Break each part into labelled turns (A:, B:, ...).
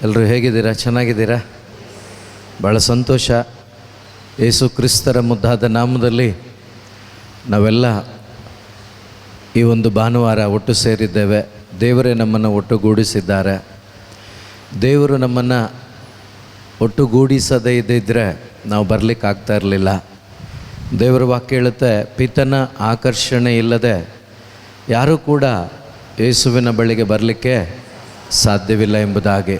A: ಎಲ್ಲರೂ ಹೇಗಿದ್ದೀರಾ? ಚೆನ್ನಾಗಿದ್ದೀರಾ? ಭಾಳ ಸಂತೋಷ. ಯೇಸು ಕ್ರಿಸ್ತರ ಮುದ್ದಾದ ನಾಮದಲ್ಲಿ ನಾವೆಲ್ಲ ಈ ಒಂದು ಭಾನುವಾರ ಒಟ್ಟು ಸೇರಿದ್ದೇವೆ. ದೇವರೇ ನಮ್ಮನ್ನು ಒಟ್ಟುಗೂಡಿಸಿದ್ದಾರೆ. ದೇವರು ನಮ್ಮನ್ನು ಒಟ್ಟುಗೂಡಿಸದೇ ಇದ್ದಿದ್ದರೆ ನಾವು ಬರಲಿಕ್ಕಾಗ್ತಾ ಇರಲಿಲ್ಲ. ದೇವರ ವಾಕ್ಯ ಹೇಳುತ್ತೆ, ಪಿತನ ಆಕರ್ಷಣೆ ಇಲ್ಲದೆ ಯಾರೂ ಕೂಡ ಯೇಸುವಿನ ಬಳಿಗೆ ಬರಲಿಕ್ಕೆ ಸಾಧ್ಯವಿಲ್ಲ ಎಂಬುದಾಗಿ.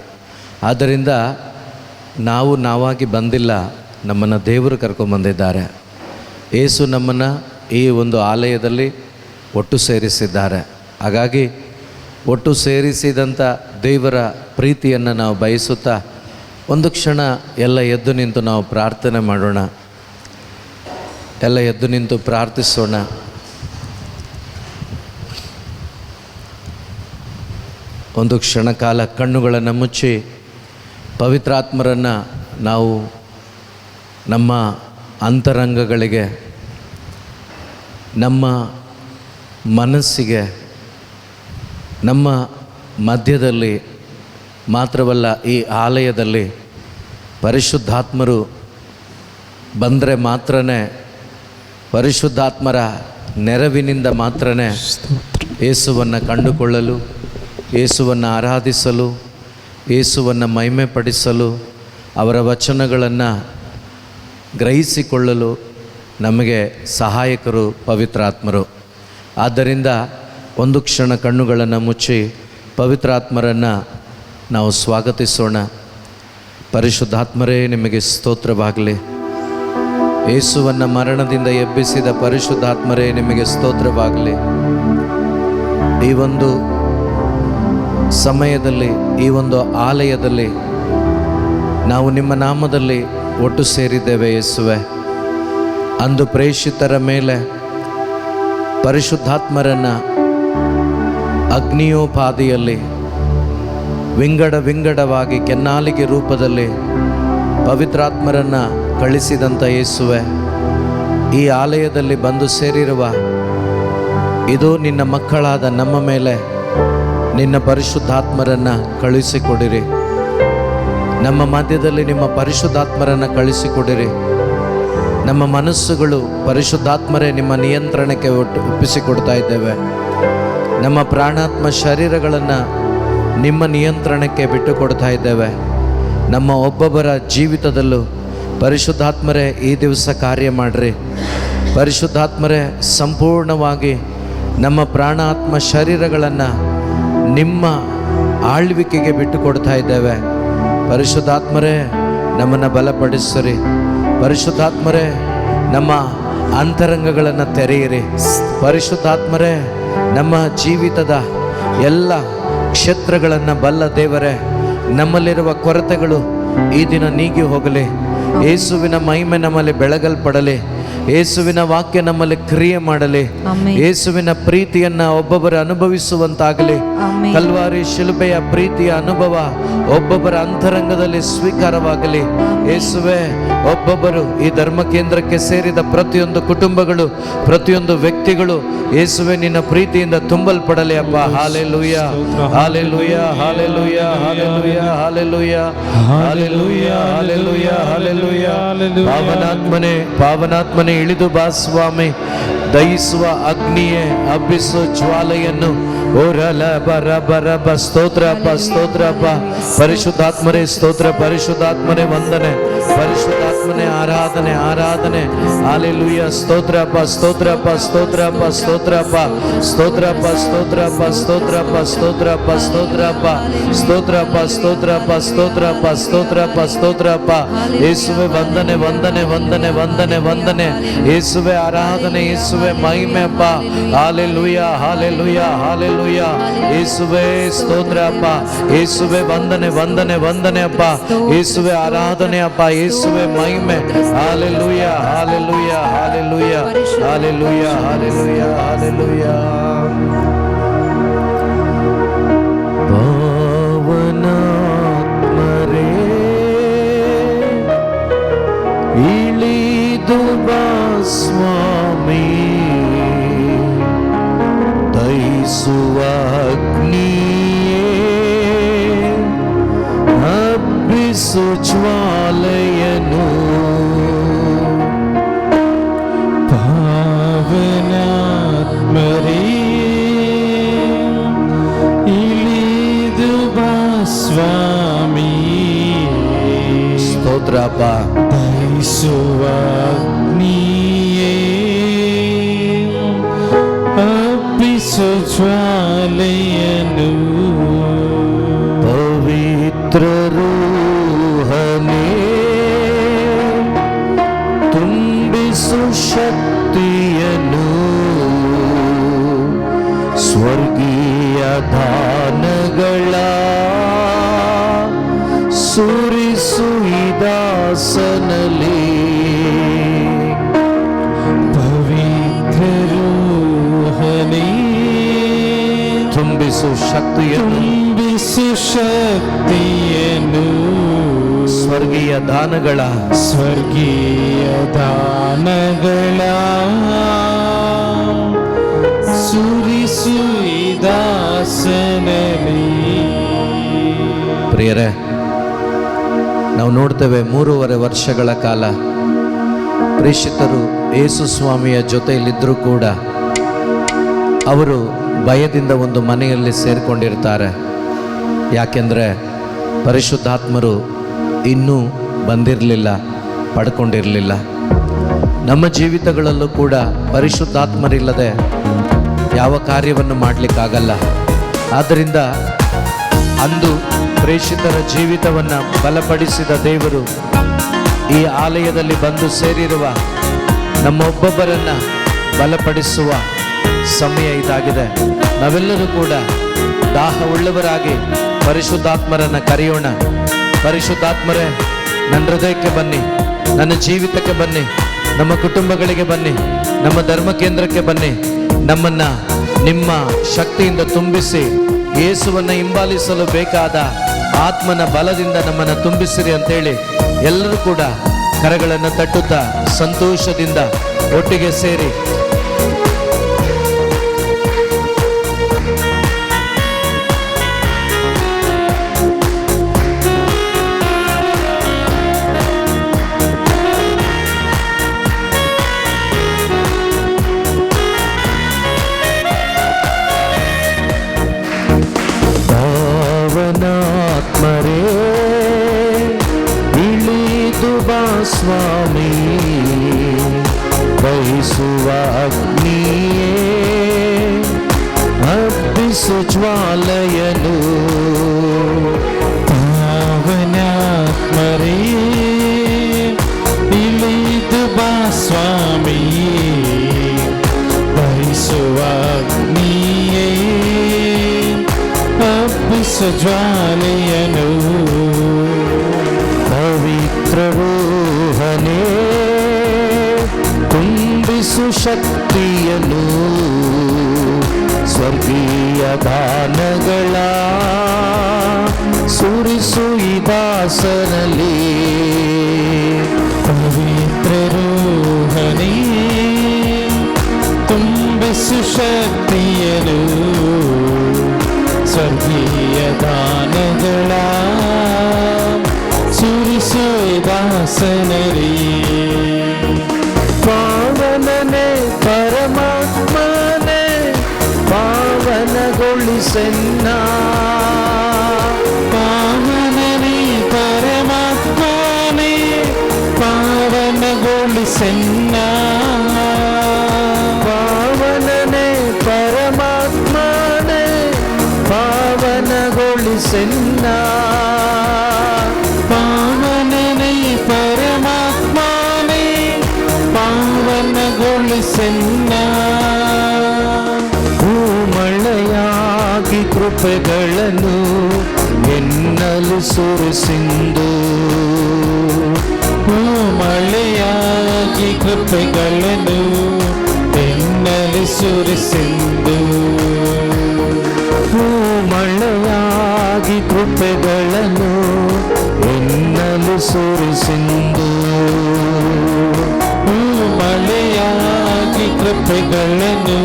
A: ಆದ್ದರಿಂದ ನಾವು ನಾವಾಗಿ ಬಂದಿಲ್ಲ, ನಮ್ಮನ್ನು ದೇವರು ಕರ್ಕೊಂಬಂದಿದ್ದಾರೆ. ಯೇಸು ನಮ್ಮನ್ನು ಈ ಒಂದು ಆಲಯದಲ್ಲಿ ಒಟ್ಟು ಸೇರಿಸಿದ್ದಾರೆ. ಹಾಗಾಗಿ ಒಟ್ಟು ಸೇರಿಸಿದಂಥ ದೇವರ ಪ್ರೀತಿಯನ್ನು ನಾವು ಬಯಸುತ್ತಾ ಒಂದು ಕ್ಷಣ ಎಲ್ಲ ಎದ್ದು ನಿಂತು ನಾವು ಪ್ರಾರ್ಥನೆ ಮಾಡೋಣ. ಎಲ್ಲ ಎದ್ದು ನಿಂತು ಪ್ರಾರ್ಥಿಸೋಣ. ಒಂದು ಕ್ಷಣ ಕಾಲ ಕಣ್ಣುಗಳನ್ನು ಮುಚ್ಚಿ ಪವಿತ್ರಾತ್ಮರನ್ನು ನಾವು ನಮ್ಮ ಅಂತರಂಗಗಳಿಗೆ, ನಮ್ಮ ಮನಸ್ಸಿಗೆ, ನಮ್ಮ ಮಧ್ಯದಲ್ಲಿ ಮಾತ್ರವಲ್ಲ ಈ ಆಲಯದಲ್ಲಿ ಪರಿಶುದ್ಧಾತ್ಮರು ಬಂದರೆ ಮಾತ್ರನೇ, ಪರಿಶುದ್ಧಾತ್ಮರ ನೆರವಿನಿಂದ ಮಾತ್ರನೇ ಯೇಸುವನ್ನು ಕಂಡುಕೊಳ್ಳಲು, ಯೇಸುವನ್ನು ಆರಾಧಿಸಲು, ಯೇಸುವನ್ನು ಮಹಿಮೆಪಡಿಸಲು, ಅವರ ವಚನಗಳನ್ನು ಗ್ರಹಿಸಿಕೊಳ್ಳಲು ನಮಗೆ ಸಹಾಯಕರು ಪವಿತ್ರಾತ್ಮರು. ಆದ್ದರಿಂದ ಒಂದು ಕ್ಷಣ ಕಣ್ಣುಗಳನ್ನು ಮುಚ್ಚಿ ಪವಿತ್ರಾತ್ಮರನ್ನು ನಾವು ಸ್ವಾಗತಿಸೋಣ. ಪರಿಶುದ್ಧಾತ್ಮರೇ, ನಿಮಗೆ ಸ್ತೋತ್ರವಾಗಲಿ. ಯೇಸುವನ್ನು ಮರಣದಿಂದ ಎಬ್ಬಿಸಿದ ಪರಿಶುದ್ಧಾತ್ಮರೇ, ನಿಮಗೆ ಸ್ತೋತ್ರವಾಗಲಿ. ಈ ಒಂದು ಸಮಯದಲ್ಲಿ, ಈ ಒಂದು ಆಲಯದಲ್ಲಿ ನಾವು ನಿಮ್ಮ ನಾಮದಲ್ಲಿ ಒಟ್ಟು ಸೇರಿದ್ದೇವೆ ಯೇಸುವೆ. ಅಂದು ಪ್ರೇಷಿತರ ಮೇಲೆ ಪರಿಶುದ್ಧಾತ್ಮರನ್ನು ಅಗ್ನಿಯೋಪಾದಿಯಲ್ಲಿ ವಿಂಗಡವಾಗಿ ಕೆನ್ನಾಲಿಗೆ ರೂಪದಲ್ಲಿ ಪವಿತ್ರಾತ್ಮರನ್ನು ಕಳಿಸಿದಂಥ ಯೇಸುವೆ, ಈ ಆಲಯದಲ್ಲಿ ಬಂದು ಸೇರಿರುವ ಇದು ನಿನ್ನ ಮಕ್ಕಳಾದ ನಮ್ಮ ಮೇಲೆ ನಿನ್ನ ಪರಿಶುದ್ಧಾತ್ಮರನ್ನು ಕಳಿಸಿಕೊಡಿರಿ. ನಮ್ಮ ಮಧ್ಯದಲ್ಲಿ ನಿಮ್ಮ ಪರಿಶುದ್ಧಾತ್ಮರನ್ನು ಕಳಿಸಿಕೊಡಿರಿ. ನಮ್ಮ ಮನಸ್ಸುಗಳು ಪರಿಶುದ್ಧಾತ್ಮರೇ ನಿಮ್ಮ ನಿಯಂತ್ರಣಕ್ಕೆ ಒಪ್ಪಿಸಿಕೊಡ್ತಾ ಇದ್ದೇವೆ. ನಮ್ಮ ಪ್ರಾಣಾತ್ಮ ಶರೀರಗಳನ್ನು ನಿಮ್ಮ ನಿಯಂತ್ರಣಕ್ಕೆ ಬಿಟ್ಟು ಕೊಡ್ತಾ ಇದ್ದೇವೆ. ನಮ್ಮ ಒಬ್ಬೊಬ್ಬರ ಜೀವಿತದಲ್ಲೂ ಪರಿಶುದ್ಧಾತ್ಮರೇ ಈ ದಿವಸ ಕಾರ್ಯ ಮಾಡಿರಿ. ಪರಿಶುದ್ಧಾತ್ಮರೇ, ಸಂಪೂರ್ಣವಾಗಿ ನಮ್ಮ ಪ್ರಾಣಾತ್ಮ ಶರೀರಗಳನ್ನು ನಿಮ್ಮ ಆಳ್ವಿಕೆಗೆ ಬಿಟ್ಟು ಕೊಡ್ತಾ ಇದ್ದೇವೆ. ಪರಿಶುದ್ಧಾತ್ಮರೇ, ನಮ್ಮನ್ನು ಬಲಪಡಿಸಿರಿ. ಪರಿಶುದ್ಧಾತ್ಮರೇ, ನಮ್ಮ ಅಂತರಂಗಗಳನ್ನು ತೆರೆಯಿರಿ. ಪರಿಶುದ್ಧಾತ್ಮರೇ, ನಮ್ಮ ಜೀವಿತದ ಎಲ್ಲ ಕ್ಷೇತ್ರಗಳನ್ನು ಬಲ್ಲ ದೇವರೇ, ನಮ್ಮಲ್ಲಿರುವ ಕೊರತೆಗಳು ಈ ದಿನ ನೀಗಿ ಹೋಗಲಿ. ಯೇಸುವಿನ ಮಹಿಮೆ ನಮ್ಮಲ್ಲಿ ಬೆಳಗಲ್ಪಡಲಿ. ಯೇಸುವಿನ ವಾಕ್ಯ ನಮ್ಮಲ್ಲಿ ಕ್ರಿಯೆ ಮಾಡಲಿ. ಯೇಸುವಿನ ಪ್ರೀತಿಯನ್ನು ಒಬ್ಬೊಬ್ಬರು ಅನುಭವಿಸುವಂತಾಗಲಿ. ಕಲ್ವಾರಿ ಶಿಲುಬೆಯ ಪ್ರೀತಿಯ ಅನುಭವ ಒಬ್ಬೊಬ್ಬರ ಅಂತರಂಗದಲ್ಲಿ ಸ್ವೀಕಾರವಾಗಲಿ. ಯೇಸುವೆ, ಒಬ್ಬೊಬ್ಬರು ಈ ಧರ್ಮ ಕೇಂದ್ರಕ್ಕೆ ಸೇರಿದ ಪ್ರತಿಯೊಂದು ಕುಟುಂಬಗಳು, ಪ್ರತಿಯೊಂದು ವ್ಯಕ್ತಿಗಳು ಯೇಸುವೆ ನಿನ್ನ ಪ್ರೀತಿಯಿಂದ ತುಂಬಲ್ಪಡಲಿ ಅಪ್ಪ. Hallelujah, hallelujah, hallelujah, hallelujah, hallelujah, hallelujah, hallelujah, hallelujah. ಪಾವನಾತ್ಮನೇ, ಪಾವನಾತ್ಮನೇ, ಇಳಿದು ಬಾ ಸ್ವಾಮಿ. ದಹಿಸುವ ಅಗ್ನಿಯೇ, ಹಬ್ಬಿಸು ಜ್ವಾಲೆಯನ್ನು. ಓರಲ ಬರ ಬರ ಬ. ಸ್ತೋತ್ರಪ್ಪ, ಸ್ತೋತ್ರಪ್ಪ. ಪರಿಶುದ್ಧಾತ್ಮರೇ ಸ್ತೋತ್ರ, ಪರಿಶುದ್ಧಾತ್ಮನೇ ವಂದನೆ, ಪರಿಶುದ್ಧಾತ್ಮನೇ ಆರಾಧನೆ, ಆರಾಧನೆ. ಹಾಲೆಲೂಯ. ಸ್ತೋತ್ರಪ್ಪ, ಸ್ತೋತ್ರಪ್ಪ, ಸ್ತೋತ್ರಪ್ಪ, ಸ್ತೋತ್ರಪ್ಪ, ಸ್ತೋತ್ರಪ್ಪ, ಸ್ತೋತ್ರಪ್ಪ, ಸ್ತೋತ್ರಪ್ಪ, ಸ್ತೋತ್ರಪ್ಪ, ಸ್ತೋತ್ರಪ್ಪ, ಸ್ತೋತ್ರಪ್ಪ, ಸ್ತೋತ್ರಪ್ಪ, ಸ್ತೋತ್ರಪ್ಪ, ಸ್ತೋತ್ರಪ್ಪ, ಸ್ತೋತ್ರಪ್ಪ. ಯೇಸುವೆ ವಂದನೆ, ವಂದನೆ, ವಂದನೆ, ವಂದನೆ, ವಂದನೆ. ಯೇಸುವೆ ಆರಾಧನೆ, ಯೇಸುವೆ ಮಹಿಮೆ ಅಪ್ಪ. Hallelujah, hallelujah, hallelujah. ಯೇಸುವೆ ಸ್ತೋತ್ರಪ್ಪ. ಯೇಸುವೆ ವಂದನೆ, ವಂದನೆ, ವಂದನೆ ಅಪ್ಪ. ಯೇಸುವೆ ಆರಾಧನೆ ಅಪ್ಪ. ಯೇಸುವೆ ಮಹಿಮೆ. Hallelujah, hallelujah, hallelujah, hallelujah, hallelujah, hallelujah. ಪಾವನಾತ್ಮರೇ, ಇಳಿದು ಬಾ ಸ್ವಾಮಿ. ದಹಿಸುವ ಅಗ್ನಿಯೇ, ತುಂಬಿಸು ಜ್ವಾಲೆಯನು.
B: ಪಾವನಾತ್ಮರೇ ಇಳಿದು ಬಾ ಸ್ವಾಮಿ.
A: ಸ್ತೋತ್ರ ಅಪ್ಪ.
B: ದಹಿಸುವ ಅಗ್ನಿಯೇ ಹಬ್ಬಿಸು ಜ್ವಾಲೆಯನು.
A: ಪವಿತ್ರ ರೂಹನೇ ತುಂಬಿಸು ಶಕ್ತಿಯನು. ಸ್ವರ್ಗೀಯ ದಾನಗಳ ಸುರಿಸು ಈ ದಾಸನಲ್ಲಿ.
B: ಪವಿತ್ರ ರೂಹನೇ
A: ತುಂಬಿಸು ಶಕ್ತಿಯನ್ನು.
B: ತುಂಬಿಸು ಶಕ್ತಿಯನ್ನು.
A: ಸ್ವರ್ಗೀಯ ದಾನಗಳ
B: ಸ್ವರ್ಗೀಯ ದಾನಗಳ ಸುರಿಸು ಈ ದಾಸನಲ್ಲಿ.
A: ಪ್ರಿಯರೇ, ನಾವು ನೋಡ್ತೇವೆ 3.5 ವರ್ಷಗಳ ಕಾಲ ಪ್ರೇಷಿತರು ಯೇಸು ಸ್ವಾಮಿಯ ಜೊತೆಯಲ್ಲಿದ್ದರೂ ಕೂಡ ಅವರು ಭಯದಿಂದ ಒಂದು ಮನೆಯಲ್ಲಿ ಸೇರಿಕೊಂಡಿರ್ತಾರೆ. ಯಾಕೆಂದರೆ ಪರಿಶುದ್ಧಾತ್ಮರು ಇನ್ನೂ ಬಂದಿರಲಿಲ್ಲ, ಪಡ್ಕೊಂಡಿರಲಿಲ್ಲ. ನಮ್ಮ ಜೀವಿತಗಳಲ್ಲೂ ಕೂಡ ಪರಿಶುದ್ಧಾತ್ಮರಿಲ್ಲದೆ ಯಾವ ಕಾರ್ಯವನ್ನು ಮಾಡಲಿಕ್ಕಾಗಲ್ಲ. ಆದ್ದರಿಂದ ಅಂದು ಪ್ರೇಷಿತರ ಜೀವಿತವನ್ನು ಬಲಪಡಿಸಿದ ದೇವರು ಈ ಆಲಯದಲ್ಲಿ ಬಂದು ಸೇರಿರುವ ನಮ್ಮೊಬ್ಬೊಬ್ಬರನ್ನು ಬಲಪಡಿಸುವ ಸಮಯ ಇದಾಗಿದೆ. ನಾವೆಲ್ಲರೂ ಕೂಡ ದಾಹವುಳ್ಳವರಾಗಿ ಪರಿಶುದ್ಧಾತ್ಮರನ್ನು ಕರೆಯೋಣ. ಪರಿಶುದ್ಧಾತ್ಮರೇ, ನನ್ನ ಹೃದಯಕ್ಕೆ ಬನ್ನಿ, ನನ್ನ ಜೀವಿತಕ್ಕೆ ಬನ್ನಿ, ನಮ್ಮ ಕುಟುಂಬಗಳಿಗೆ ಬನ್ನಿ, ನಮ್ಮ ಧರ್ಮ ಕೇಂದ್ರಕ್ಕೆ ಬನ್ನಿ. ನಮ್ಮನ್ನು ನಿಮ್ಮ ಶಕ್ತಿಯಿಂದ ತುಂಬಿಸಿ ಯೇಸುವನ್ನು ಹಿಂಬಾಲಿಸಲು ಬೇಕಾದ ಆತ್ಮನ ಬಲದಿಂದ ನಮ್ಮನ್ನು ತುಂಬಿಸಿರಿ ಅಂತೇಳಿ ಎಲ್ಲರೂ ಕೂಡ ಕರಗಳನ್ನು ತಟ್ಟುತ್ತಾ ಸಂತೋಷದಿಂದ ಒಟ್ಟಿಗೆ ಸೇರಿ ಪಾವನಾತ್ಮರೇ ಇಳಿದು ಬಾ ಸ್ವಾಮಿ. ಬಯಸುವ ಅಗ್ನಿಯೇ ಹಬ್ಬಿಸು ಜ್ವಾಲೆಯನು.
B: ಪಾವನಾತ್ಮರೇ ಇಳಿದು ಬಾ ಸ್ವಾಮಿ. ಬಯಸುವ ಅಗ್ನಿಯೇ ಹಬ್ಬಿಸು ಜ್ವಾಲೆಯನು.
A: ಪವಿತ್ರ ರೂಹನೇ ತುಂಬಿಸು ಶಕ್ತಿಯನು. ಸ್ವರ್ಗೀಯ ದಾನಗಳ ಸುರಿಸು ಈ ದಾಸನಲ್ಲಿ.
B: ಪವಿತ್ರ ರೂಹನೇ ತುಂಬಿಸು ಶಕ್ತಿಯನು. ಸ್ವರ್ಗೀಯ ದಾನಗಳ ಸುರಿಸು ದಾಸನರಿ.
A: ಪಾವನನೇ ಪರಮಾತ್ಮನೇ ಪಾವನಗೊಳಿಸೆನ್ನ.
B: ಪಾವನನೇ ಪರಮಾತ್ಮನೇ ಪಾವನಗೊಳಿಸೆನ್ನ.
A: ಪಾವನನೇ ಪರಮಾತ್ಮನೇ ಪಾವನಗೊಳಿಸೆನ್ನ.
B: ಪಾವನನೇ ಪರಮಾತ್ಮನೇ ಪಾವನಗೊಳಿಸೆನ್ನ.
A: ಮಳೆಯಾಗಿ ಕೃಪೆಗಳನ್ನು ಎನ್ನಲು ಸುರಿಸಿಂದು.
B: ಮಳೆಯಾಗಿ ಕೃಪೆಗಳನ್ನು ಎನ್ನಲು ಸುರಿಸಿಂದು.
A: ಮಳೆಯಾಗಿ ಕೃಪೆಗಳನ್ನು ಎನ್ನಲು ಸುರಿಸಿಂದು.
B: ಮಳೆಯಾಗಿ ಕೃಪೆಗಳನ್ನು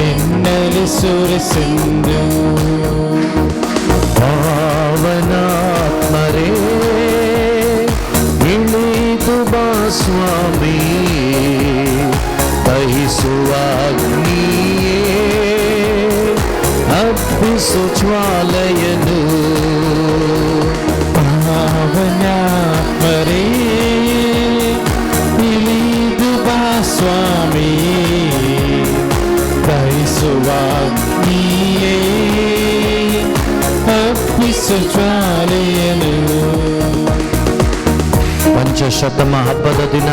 B: ಎನ್ನಲು ಸುರಿಸಿಂದು.
A: ಪಾವನಾತ್ಮರೇ ಸ್ವಾಮಿ, ದಹಿಸುವ ಅಗ್ನಿಯೇ ಹಬ್ಬಿಸು ಜ್ವಾಲೆಯನು.
B: ಪಾವನಾತ್ಮರೇ ಇಳಿದು ಬಾ ಸ್ವಾಮಿ, ದಹಿಸುವ ಅಗ್ನಿಯೇ ಹಬ್ಬಿಸು ಜ್ವಾಲೆಯನು.
A: ಪಂಚಶತಮ ಹಬ್ಬದ ದಿನ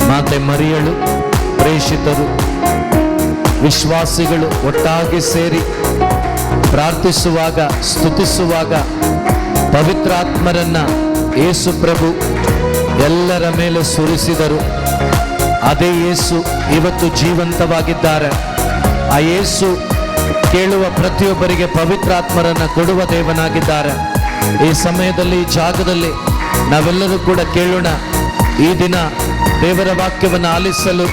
A: ಮಾತೆ ಮರಿಯಳು, ಪ್ರೇಷಿತರು, ವಿಶ್ವಾಸಿಗಳು ಒಟ್ಟಾಗಿ ಸೇರಿ ಪ್ರಾರ್ಥಿಸುವಾಗ, ಸ್ತುತಿಸುವಾಗ ಪವಿತ್ರಾತ್ಮರನ್ನ ಯೇಸು ಪ್ರಭು ಎಲ್ಲರ ಮೇಲೆ ಸುರಿಸಿದರು. ಅದೇ ಯೇಸು ಇವತ್ತು ಜೀವಂತವಾಗಿದ್ದಾರೆ. ಆ ಯೇಸು ಕೇಳುವ ಪ್ರತಿಯೊಬ್ಬರಿಗೆ ಪವಿತ್ರಾತ್ಮರನ್ನ ಕೊಡುವ ದೇವನಾಗಿದ್ದಾರೆ. ಈ ಸಮಯದಲ್ಲಿ, ಈ ಜಾಗದಲ್ಲಿ ನಾವೆಲ್ಲರೂ ಕೂಡ ಕೇಳೋಣ. ಈ ದಿನ ದೇವರ ವಾಕ್ಯವನ್ನು ಆಲಿಸಲು,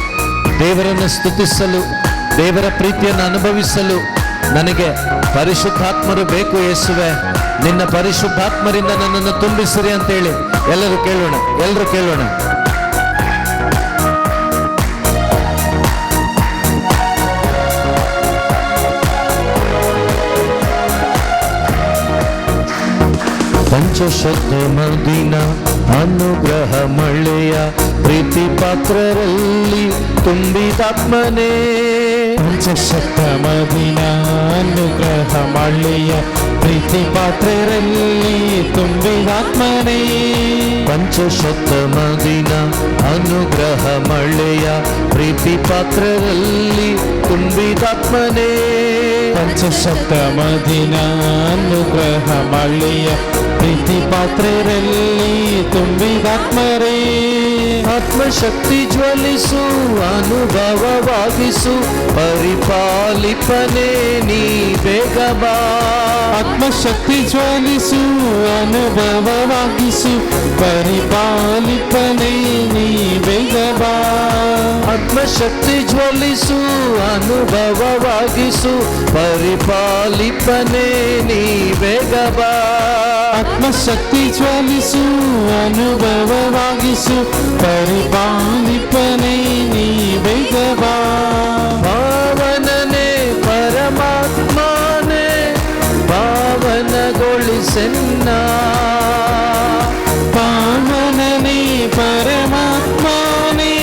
A: ದೇವರನ್ನು ಸ್ತುತಿಸಲು, ದೇವರ ಪ್ರೀತಿಯನ್ನು ಅನುಭವಿಸಲು ನನಗೆ ಪರಿಶುದ್ಧಾತ್ಮರು ಬೇಕು. ಯೇಸುವೆ, ನಿನ್ನ ಪರಿಶುದ್ಧಾತ್ಮರಿಂದ ನನ್ನನ್ನು ತುಂಬಿಸಿರಿ ಅಂತೇಳಿ ಎಲ್ಲರೂ ಕೇಳೋಣ. ಎಲ್ಲರೂ ಕೇಳೋಣ. ಪಂಚಶತಮ ದಿನ ಅನುಗ್ರಹ ಮಳೆಯ ಪ್ರೀತಿ ಪಾತ್ರರಲ್ಲಿ ತುಂಬಿದಾತ್ಮನೇ.
B: ಪಂಚಶತಮ ದಿನ ಅನುಗ್ರಹ ಮಳೆಯ ಪ್ರೀತಿ ಪಾತ್ರರಲ್ಲಿ ತುಂಬಿದಾತ್ಮನೇ.
A: ಪಂಚಶತಮ ದಿನ ಅನುಗ್ರಹ ಮಳೆಯ ಪ್ರೀತಿ ಪಾತ್ರರಲ್ಲಿ ತುಂಬಿದಾತ್ಮನೇ.
B: ಪಂಚಶತಮ ದಿನ ಅನುಗ್ರಹ ಮಳೆಯ ಪ್ರೀತಿ ಪಾತ್ರರಲ್ಲಿ ತುಂಬಿದಾತ್ಮರೇ.
A: ಆತ್ಮಶಕ್ತಿ ಜ್ವಲಿಸು, ಅನುಭವವಾಗಿಸು, ಪರಿಪಾಲಿಪನೆ ನೀ ಬೇಗ ಬಾ.
B: ಆತ್ಮಶಕ್ತಿ ಜ್ವಲಿಸು, ಅನುಭವವಾಗಿಸು, ಪರಿಪಾಲಿಪನೆ ನೀ ಬೇಗ ಬಾ.
A: ಆತ್ಮಶಕ್ತಿ ಜ್ವಲಿಸು, ಅನುಭವವಾಗಿಸು, ಪರಿಪಾಲಿಪನೆ ನೀ ಬೇಗ ಬಾ.
B: ಆತ್ಮಶಕ್ತಿ ಜ್ವಲಿಸು, ಅನುಭವವಾಗಿಸು, ಪರಿಪಾಲಿಪನೆ ನೀ ಬೇಗ ಬಾ.
A: ಪಾವನನೇ ಪರಮಾತ್ಮನೇ, ಪಾವನಗೊಳಿಸೆನ್ನ.
B: ಪಾವನನೇ ಪರಮಾತ್ಮನೇ,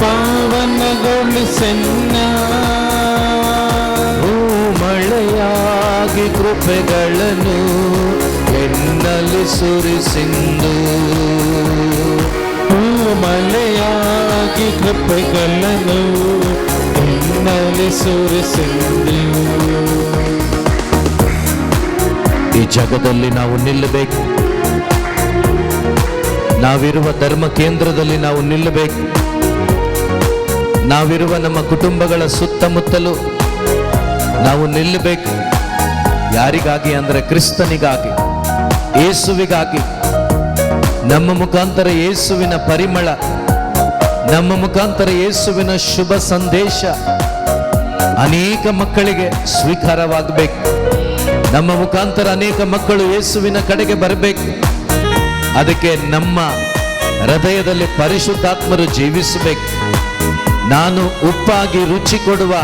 B: ಪಾವನಗೊಳಿಸೆನ್ನ.
A: ಮಳೆಯಾಗಿ ಕೃಪೆಗಳನ್ನು ಎನ್ನಲಿ ಸುರಿಸಿಂದು.
B: ಮಳೆಯಾಗಿ ಕೃಪೆಗಳನ್ನು ಎನ್ನಲಿ ಸುರಿಸಿಂದು.
A: ಈ ಜಗದಲ್ಲಿ ನಾವು ನಿಲ್ಲಬೇಕು. ನಾವಿರುವ ಧರ್ಮ ಕೇಂದ್ರದಲ್ಲಿ ನಾವು ನಿಲ್ಲಬೇಕು. ನಾವಿರುವ ನಮ್ಮ ಕುಟುಂಬಗಳ ಸುತ್ತಮುತ್ತಲು ನಾವು ನಿಲ್ಲಬೇಕು. ಯಾರಿಗಾಗಿ ಅಂದರೆ ಕ್ರಿಸ್ತನಿಗಾಗಿ, ಯೇಸುವಿಗಾಗಿ. ನಮ್ಮ ಮುಖಾಂತರ ಯೇಸುವಿನ ಪರಿಮಳ, ನಮ್ಮ ಮುಖಾಂತರ ಯೇಸುವಿನ ಶುಭ ಸಂದೇಶ ಅನೇಕ ಮಕ್ಕಳಿಗೆ ಸ್ವೀಕಾರವಾಗಬೇಕು. ನಮ್ಮ ಮುಖಾಂತರ ಅನೇಕ ಮಕ್ಕಳು ಯೇಸುವಿನ ಕಡೆಗೆ ಬರಬೇಕು. ಅದಕ್ಕೆ ನಮ್ಮ ಹೃದಯದಲ್ಲಿ ಪರಿಶುದ್ಧಾತ್ಮರು ಜೀವಿಸಬೇಕು. ನಾನು ಉಪ್ಪಾಗಿ ರುಚಿ ಕೊಡುವ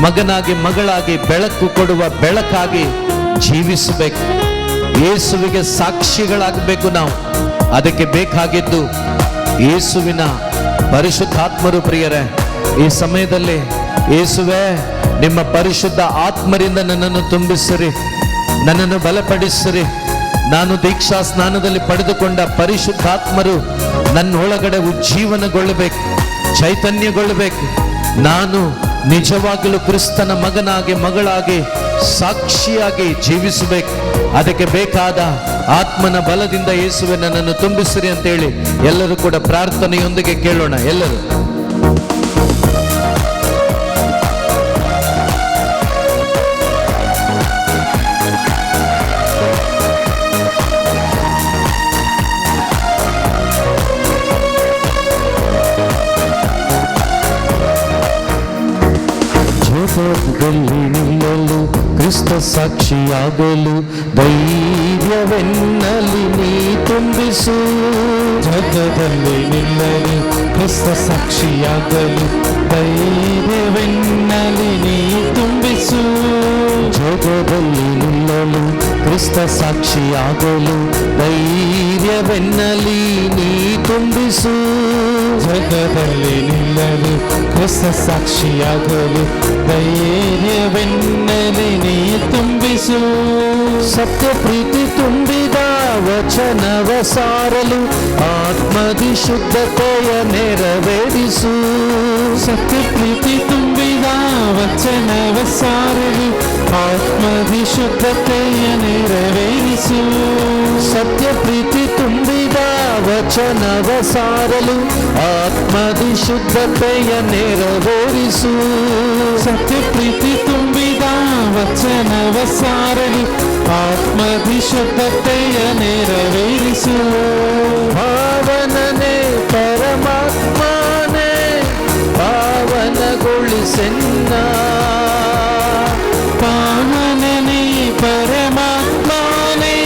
A: ಮಗನಾಗಿ, ಮಗಳಾಗಿ, ಬೆಳಕು ಕೊಡುವ ಬೆಳಕಾಗಿ ಜೀವಿಸಬೇಕು. ಯೇಸುವಿಗೆ ಸಾಕ್ಷಿಗಳಾಗಬೇಕು ನಾವು. ಅದಕ್ಕೆ ಬೇಕಾಗಿದ್ದು ಯೇಸುವಿನ ಪರಿಶುದ್ಧಾತ್ಮರು. ಪ್ರಿಯರೇ, ಈ ಸಮಯದಲ್ಲಿ ಯೇಸುವೇ, ನಿಮ್ಮ ಪರಿಶುದ್ಧ ಆತ್ಮರಿಂದ ನನ್ನನ್ನು ತುಂಬಿಸಿರಿ, ನನ್ನನ್ನು ಬಲಪಡಿಸಿರಿ. ನಾನು ದೀಕ್ಷಾ ಸ್ನಾನದಲ್ಲಿ ಪಡೆದುಕೊಂಡ ಪರಿಶುದ್ಧಾತ್ಮರು ನನ್ನೊಳಗಡೆ ಉಜ್ಜೀವನಗೊಳ್ಳಬೇಕು, ಚೈತನ್ಯಗೊಳ್ಳಬೇಕು. ನಾನು ನಿಜವಾಗಲೂ ಕ್ರಿಸ್ತನ ಮಗನಾಗಿ, ಮಗಳಾಗಿ, ಸಾಕ್ಷಿಯಾಗಿ ಜೀವಿಸಬೇಕು. ಅದಕ್ಕೆ ಬೇಕಾದ ಆತ್ಮನ ಬಲದಿಂದ ಯೇಸುವೆ ನನ್ನನ್ನು ತುಂಬಿಸಿರಿ ಅಂತೇಳಿ ಎಲ್ಲರೂ ಕೂಡ ಪ್ರಾರ್ಥನೆಯೊಂದಿಗೆ ಕೇಳೋಣ. ಎಲ್ಲರೂ ಜೀವನದಲ್ಲಿ ನಿಲ್ಲಲು, ಕ್ರಿಸ್ತ ಸಾಕ್ಷಿಯಾಗಲು ಧೈರ್ಯವೆನ್ನಲಿ ನೀ ತುಂಬಿಸು.
B: ಜಗದಲ್ಲಿ ನಿಲ್ಲಲು ಕ್ರಿಸ್ತ ಸಾಕ್ಷಿಯಾಗಲು ಧೈರ್ಯವೆನ್ನಲಿ ನೀ ತುಂಬಿಸು.
A: ಜಗದಲ್ಲಿ ನಿಲ್ಲಲು ಕ್ರಿಸ್ತ ಸಾಕ್ಷಿಯಾಗಲು ಧೈರ್ಯವೆನ್ನಲಿ ನೀ ತುಂಬಿಸು.
B: ಜಗದಲ್ಲಿ ನಿಲ್ಲಲು ಕ್ರಿಸ್ತ ಸಾಕ್ಷಿಯಾಗಲು ಧೈರ್ಯವೆನ್ನಲಿ ನೀ ತುಂಬಿಸು.
A: ಸತ್ಯ ಪ್ರೀತಿ ತುಂಬಿದ ವಚನವ ಸಾರಲು ಆತ್ಮದಿ ಶುದ್ಧತೆಯ ನೆರವೇರಿಸು.
B: ಸತ್ಯ ಪ್ರೀತಿ ತುಂಬಿದ ವಚನವ ಸಾರಲು ಆತ್ಮದಿ ಶುದ್ಧತೆಯ ನೆರವೇರಿಸು.
A: ಸತ್ಯ ಪ್ರೀತಿ ತುಂಬಿದ ವಚನವ ಸಾರಲು ಆತ್ಮದಿ ಶುದ್ಧತೆಯ ನೆರವೇರಿಸು.
B: ಸತ್ಯ ಪ್ರೀತಿ ತುಂಬಿದ ವಚನವ ಸಾರಲು ಆತ್ಮದಿ ಶುದ್ಧತೆಯ ನೆರವೇರಿಸು.
A: ಪಾವನನೇ ಪರಮಾತ್ಮನೇ ಪಾವನಗೊಳಿಸೆನ್ನ.
B: ಪಾವನನೇ ಪರಮಾತ್ಮನೇ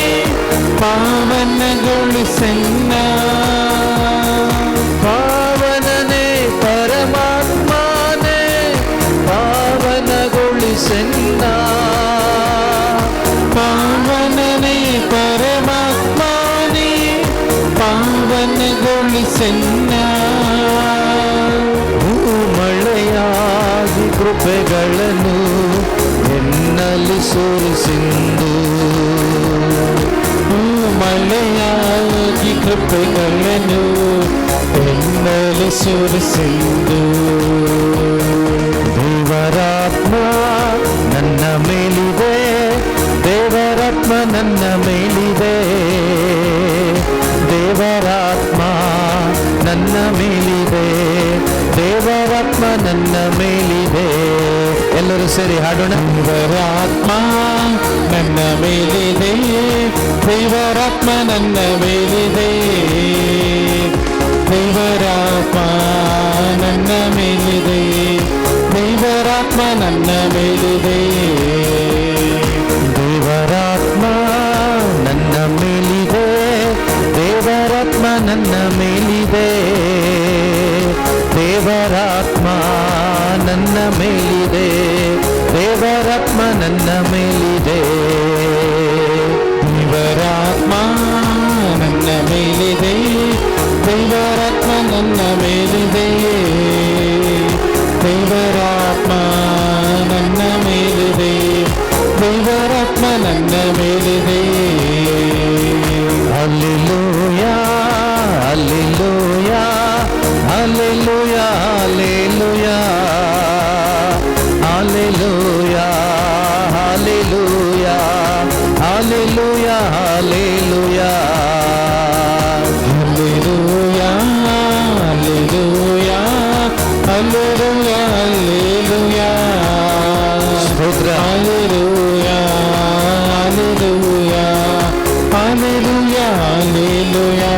B: ಪಾವನಗೊಳಿಸೆನ್ನ.
A: ಪಾವನನೇ ಪರಮಾತ್ಮನೇ ಪಾವನಗೊಳಿಸೆನ್ನ.
B: ಪಾವನನೇ ಪರಮಾತ್ಮನೇ ಪಾವನಗೊಳಿಸೆನ್ನ.
A: ಮಳೆಯಾಗಿ ಕೃಪೆಗಳನ್ನು ಎನ್ನಲಿ ಸುರಿಸಿಂದು.
B: ಮಳೆಯಾಗಿ ಕೃಪೆಗಳನ್ನು ಎನ್ನಲಿ ಸುರಿಸಿಂದು.
A: ದೇವರಾತ್ಮ ನನ್ನ ಮೇಲಿದೆ, ದೇವರಾತ್ಮ ನನ್ನ ಮೇಲಿದೆ, ದೇವರಾತ್ಮ ನನ್ನ ಮೇಲಿದೆ, ದೇವರಾತ್ಮ ನನ್ನ ಮೇಲಿದೆ. ಎಲ್ಲರೂ ಸೇರಿ ಹಾಡೋಣ.
B: ದೇವರಾತ್ಮ ನನ್ನ ಮೇಲಿದೆ, ದೇವರಾತ್ಮ ನನ್ನ ಮೇಲಿದೆ, ದೇವರಾತ್ಮ ನನ್ನ ಮೇಲಿದೆ, ದೇವರಾತ್ಮ ನನ್ನ ಮೇಲಿದೆ.
A: ದೇವರಾತ್ಮ ನನ್ನ ಮೇಲಿದೆ, ದೇವರಾತ್ಮ ನನ್ನ ಮೇಲಿದೆ, ದೇವರಾತ್ಮ ನನ್ನ ಮೇಲಿದೆ, ದೇವರಾತ್ಮ ನನ್ನ ಮೇಲಿದೆ.
B: ದೇವರಾತ್ಮ ನನ್ನ ಮೇಲಿದೆ, ದೇವರಾತ್ಮ ನನ್ನ ಮೇಲಿದೆ, ದೇವರಾತ್ಮ ನನ್ನ ಮೇಲಿದೆ, ದೇವರಾತ್ಮ ನನ್ನ ಮೇಲಿದೆ.
A: Hallelujah hallelujah hallelujah hallelujah hallelujah hallelujah hallelujah hallelujah.
B: Hallelujah, hallelujah, hallelujah, hallelujah.
A: ಸ್ತೋತ್ರ.
B: Hallelujah, hallelujah, hallelujah, hallelujah.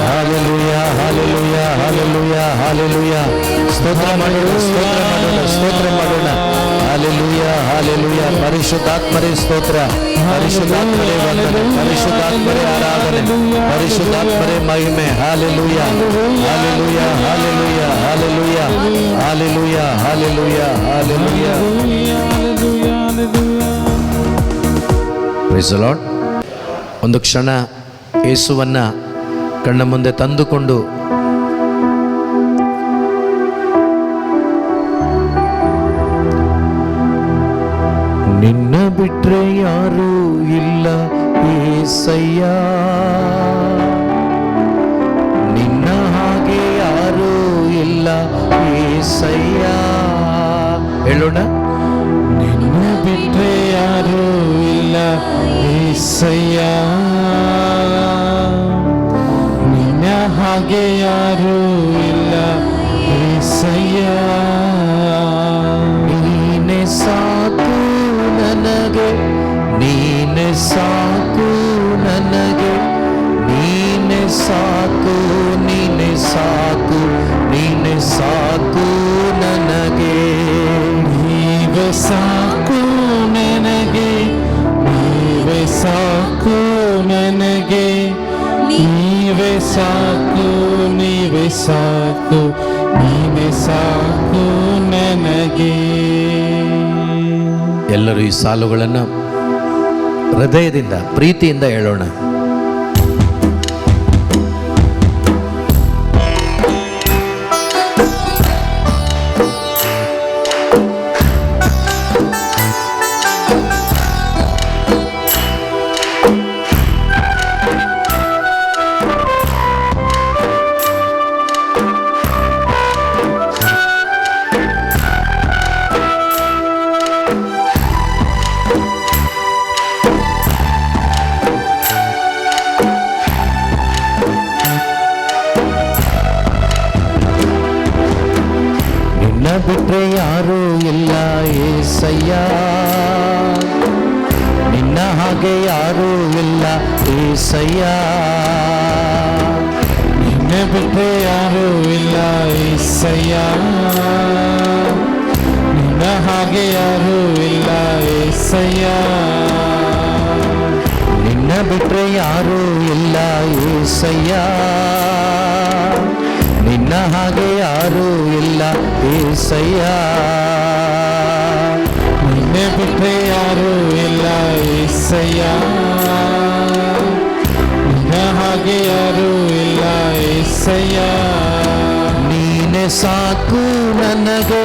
A: Hallelujah hallelujah hallelujah hallelujah. ಸ್ತೋತ್ರ ಮಾಡೋಣ ಸ್ತೋತ್ರ ಮಾಡೋಣ ಸ್ತೋತ್ರ ಮಾಡೋಣ. Hallelujah hallelujah. ಪರಿಶುದ್ಧಾತ್ಮರೇ ಸ್ತೋತ್ರ, ಪರಿಶುದ್ಧಾತ್ಮರೇ ವಂದನೆ, ಪರಿಶುದ್ಧಾತ್ಮರೇ ಆರಾಧನೆ, ಪರಿಶುದ್ಧಾತ್ಮರೇ ಮಹಿಮೆ. Hallelujah hallelujah hallelujah hallelujah hallelujah hallelujah hallelujah. Praise the Lord. ಒಂದು ಕ್ಷಣ ಯೇಸುವನ್ನ ಕಣ್ಣ ಮುಂದೆ ತಂದುಕೊಂಡು ನಿನ್ನ ಬಿಟ್ರೆ ಯಾರೂ ಇಲ್ಲ ಏಸಯ್ಯ, ನಿನ್ನ ಹಾಗೆ ಯಾರೂ ಇಲ್ಲ ಏಸಯ್ಯ. ಹೇಳೋಣ.
B: ನಿನ್ನ ಬಿಟ್ರೆ ಯಾರೂ ಇಲ್ಲ ಏಸಯ್ಯ, ನಿನ್ನ ಹಾಗೆ ಯಾರೂ ಇಲ್ಲ ಏಸಯ್ಯ.
A: ನೀನೆ ಸಾಕು ನನಗೆ, ನೀನೆ ಸಾಕು ನನಗೆ, ನೀನೆ ಸಾಕು, ನೀನೆ ಸಾಕು, ನೀನೆ ಸಾಕು ನನಗೆ.
B: ನೀವೇ ಸಾಕು ನನಗೆ, ನೀವೇ ನನಗೆ ನೀವೇ ಸಾಕು, ನೀವೇ ಸಾಕು, ನೀವೇ ಸಾಕು ನನಗೆ.
A: ಎಲ್ಲರೂ ಈ ಸಾಲುಗಳನ್ನು ಹೃದಯದಿಂದ ಪ್ರೀತಿಯಿಂದ ಹೇಳೋಣ. ಬಿಟ್ರೆ ಯಾರೂ ಇಲ್ಲ ಏಸಯ್ಯ, ನಿನ್ನ ಹಾಗೆ ಯಾರೂ ಇಲ್ಲ ಏಸಯ್ಯ.
B: ನಿನ್ನ ಬಿಟ್ರೆ ಯಾರೂ ಇಲ್ಲ ಏಸಯ್ಯ, ನಿನ್ನ ಹಾಗೆ ಯಾರೂ ಇಲ್ಲ ಏಸಯ್ಯ.
A: ನಿನ್ನ ಬಿಟ್ರೆ ಯಾರೂ ಇಲ್ಲ ಏಸಯ್ಯ, ನಿನ್ನ ಹಾಗೆ ಯಾರೂ ಇಲ್ಲ ಏಸಯ್ಯ.
B: ನಿನ್ನ ಬಿಟ್ರೆ ಯಾರೂ ಇಲ್ಲ ಏಸಯ್ಯ, ನಿನ್ನ ಹಾಗೆ ಯಾರೂ ಇಲ್ಲ ಏಸಯ್ಯ.
A: ನೀನೆ ಸಾಕು ನನಗೆ,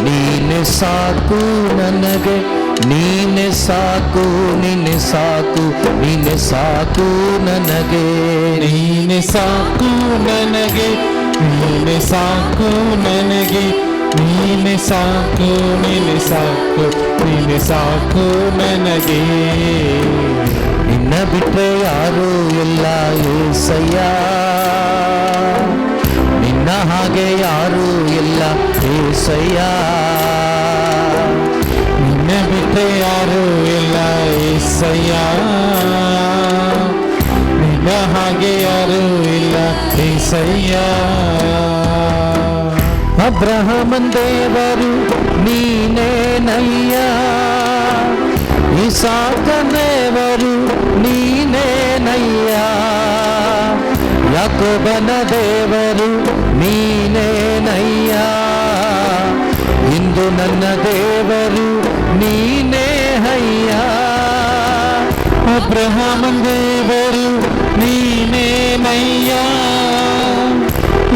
A: ನೀನೆ ಸಾಕು ನನಗೆ, ನೀನೆ ಸಾಕು, ನೀನೆ ಸಾಕು, ನೀನೆ ಸಾಕು ನನಗೆ.
B: ನೀನೆ ಸಾಕು ನನಗೆ, ನೀನೆ ಸಾಕು ನನಗೆ, ನೀನೆ ಸಾಕು, ನೀನೆ ಸಾಕು, ನೀನೆ ಸಾಕು ನನಗೆ.
A: ನಿನ್ನ ಬಿಟ್ಟರೆ ಯಾರೂ ಇಲ್ಲ ಏಸಯ್ಯ, ನಿನ್ನ ಹಾಗೆ ಯಾರೂ ಇಲ್ಲ ಏಸಯ್ಯ.
B: ನಿನ್ನ ಬಿಟ್ಟರೆ ಯಾರೂ ಇಲ್ಲ ಏಸಯ್ಯ, ನಿನ್ನ ಹಾಗೆ ಯಾರೂ ಇಲ್ಲ ಏಸಯ್ಯ.
A: ಅಬ್ರಹಾಮನ ದೇವರು ನೀನೇನಯ್ಯ, ಇಸಾಕನ ದೇವರು ನೀನೇನಯ್ಯ, ಯಾಕೋಬನ ದೇವರು ನೀನೇನಯ್ಯ, ಇಂದು ನನ್ನ ದೇವರು ನೀನೇ ಅಯ್ಯ.
B: ಅಬ್ರಹಾಮನ ದೇವರು ನೀನೇನಯ್ಯ,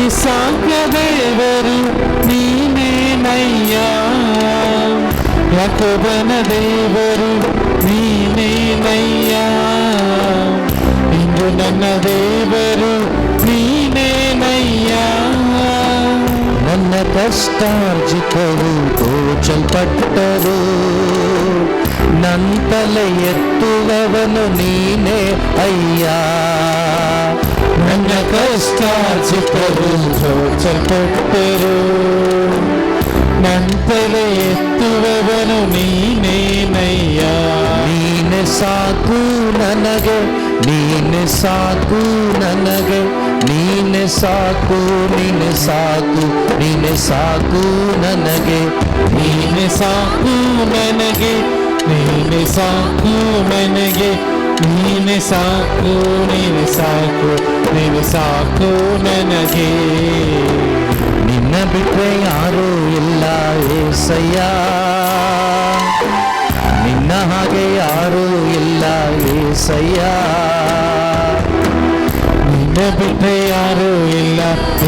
B: ಇಸಾಕ ದೇವರು ನೀನೇನಯ್ಯ, ಯಾಕೋಬನ ದೇವರು ನೀನೇನಯ್ಯ, ಇಂದು ನನ್ನ ದೇವರು ನೀನೇನಯ್ಯ.
A: ನನ್ನ ಕಷ್ಟಾರ್ಜಿತವು ದೋಚಲ್ಪಟ್ಟರು, ನನ್ನ ತಲೆ ಎತ್ತುವವನು ನೀನೇ ಅಯ್ಯ.
B: ನನ್ನ ಕಷ್ಟಾರ್ಜಿತರು ದೋಚಲ್ಪಟ್ಟರು, ನನ್ನ ತಲೆ ಎತ್ತುವವನು ನೀನೇನಯ್ಯ.
A: ನೀನೆ ಸಾಕು ನನಗೆ, ನೀನೆ ಸಾಕು ನನಗೆ, ನೀನೆ ಸಾಕು, ನೀನೆ ಸಾಕು, ನೀನೆ ಸಾಕು ನನಗೆ.
B: ನೀನೆ ಸಾಕು ನನಗೆ, ನೀನೆ ಸಾಕು ನನಗೆ, ನೀನೆ ಸಾಕು, ನೀನೆ ಸಾಕು, ನೀನೆ ಸಾಕು ನನಗೆ.
A: ನಿನ್ನ ಬಿಟ್ಟರೆ ಯಾರೂ ಇಲ್ಲ ಏಸಯ್ಯ, ನಿನ್ನ ಹಾಗೆ ಯಾರೂ ಇಲ್ಲ ಏಸಯ್ಯ.
B: ನಿನ್ನ ಬಿಟ್ಟರೆ ಯಾರೂ ಇಲ್ಲ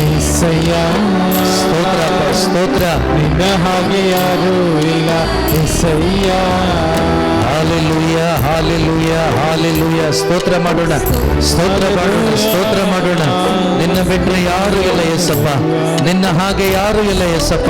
B: ಏಸಯ್ಯ,
A: ಸ್ತೋತ್ರ ಸ್ತೋತ್ರ.
B: ನಿನ್ನ ಹಾಗೆ ಯಾರೂ ಇಲ್ಲ ಏಸಯ್ಯ.
A: Hallelujah hallelujah hallelujah. ಸ್ತೋತ್ರ ಮಾಡೋಣ, ಸ್ತೋತ್ರ ಮಾಡೋಣ, ಸ್ತೋತ್ರ ಮಾಡೋಣ. ನಿನ್ನ ಬಿಟ್ಟರೆ ಯಾರು ಇಲ್ಲ ಯೇಸಪ್ಪ, ನಿನ್ನ ಹಾಗೆ ಯಾರು ಇಲ್ಲ ಯೇಸಪ್ಪ.